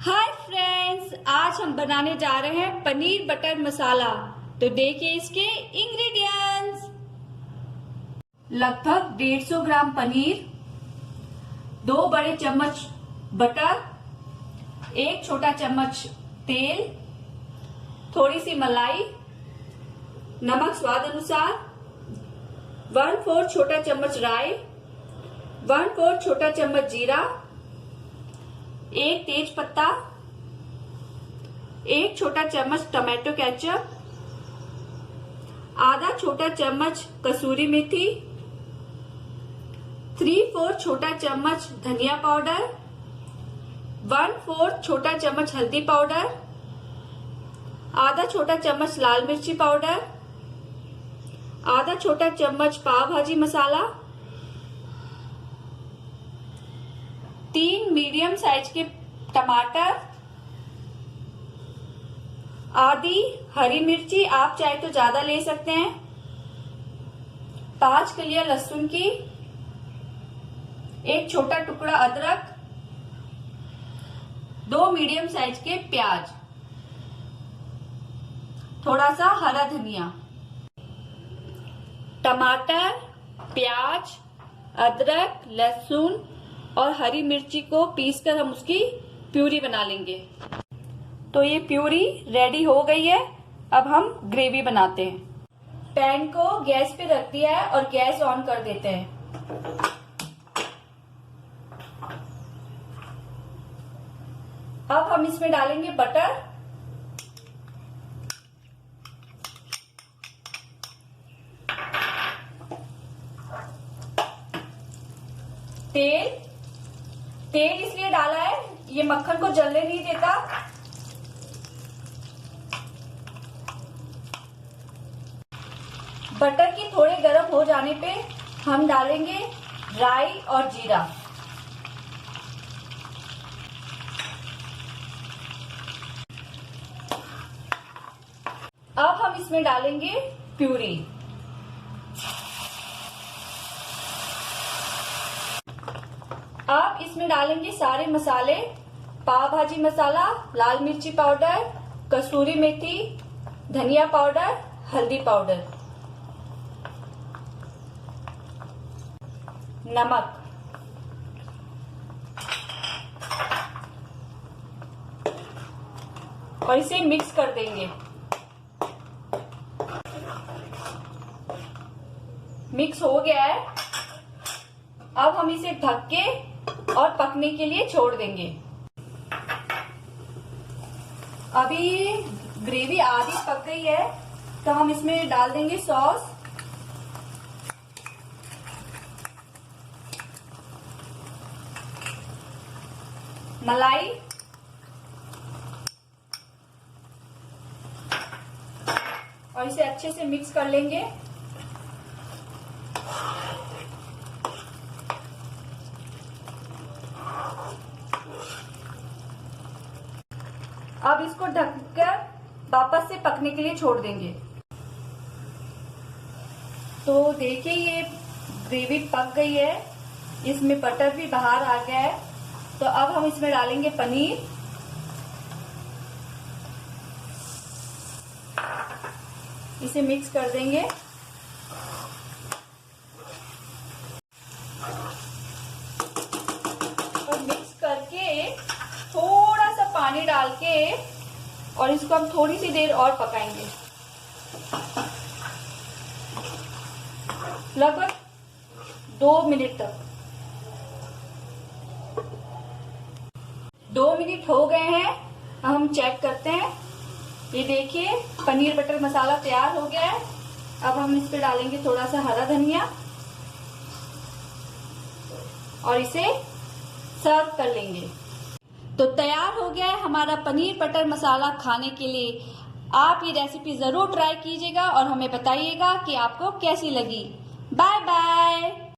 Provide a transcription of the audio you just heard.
Hi friends, आज हम बनाने जा रहे हैं पनीर बटर मसाला। तो देखिए इसके इंग्रेडिएंट्स। लगभग 150 ग्राम पनीर, 2 बड़े चम्मच बटर, 1 छोटा चम्मच तेल, थोड़ी सी मलाई, नमक स्वाद अनुसार, 1/4 छोटा चम्मच राई, 1/4 छोटा चम्मच जीरा, 1 तेज पत्ता, 1 छोटा चम्मच टमाटो केचप, आधा छोटा चम्मच कसूरी मेथी, 3/4 छोटा चम्मच धनिया पाउडर, 1/4 छोटा चम्मच हल्दी पाउडर, आधा छोटा चम्मच लाल मिर्ची पाउडर, आधा छोटा चम्मच पाव भाजी मसाला, 3 मीडियम साइज के टमाटर, आधी हरी मिर्ची, आप चाहे तो ज्यादा ले सकते हैं, 5 कलियां लहसुन की, 1 छोटा टुकड़ा अदरक, 2 मीडियम साइज के प्याज, थोड़ा सा हरा धनिया। टमाटर, प्याज, अदरक, लहसुन और हरी मिर्ची को पीसकर हम उसकी प्यूरी बना लेंगे। तो ये प्यूरी रेडी हो गई है। अब हम ग्रेवी बनाते हैं। पैन को गैस पे रख दिया है और गैस ऑन कर देते हैं। अब हम इसमें डालेंगे बटर, तेल इसलिए डाला है, ये मक्खन को जलने नहीं देता। बटर की थोड़े गर्म हो जाने पे हम डालेंगे राई और जीरा। अब हम इसमें डालेंगे प्यूरी। अब इसमें डालेंगे सारे मसाले, पाव भाजी मसाला, लाल मिर्ची पाउडर, कसूरी मेथी, धनिया पाउडर, हल्दी पाउडर, नमक, और इसे मिक्स कर देंगे। मिक्स हो गया है। अब हम इसे ढक के और पकने के लिए छोड़ देंगे। अभी ग्रेवी आधी पक गई है, तो हम इसमें डाल देंगे सॉस, मलाई, और इसे अच्छे से मिक्स कर लेंगे। अब इसको ढककर वापस से पकने के लिए छोड़ देंगे। तो देखिए ये ग्रेवी पक गई है, इसमें बटर भी बाहर आ गया है। तो अब हम इसमें डालेंगे पनीर, इसे मिक्स कर देंगे। और मिक्स करके थोड़ा सा पानी डाल के और इसको हम थोड़ी सी देर और पकाएंगे, लगभग 2 मिनट तक। 2 मिनट हो गए हैं। अब हम चेक करते हैं। ये देखिए पनीर बटर मसाला तैयार हो गया है। अब हम इस पे डालेंगे थोड़ा सा हरा धनिया और इसे सर्व कर लेंगे। तो तैयार हो गया है हमारा पनीर बटर मसाला खाने के लिए। आप ये रेसिपी जरूर ट्राई कीजिएगा और हमें बताइएगा कि आपको कैसी लगी। Bye bye.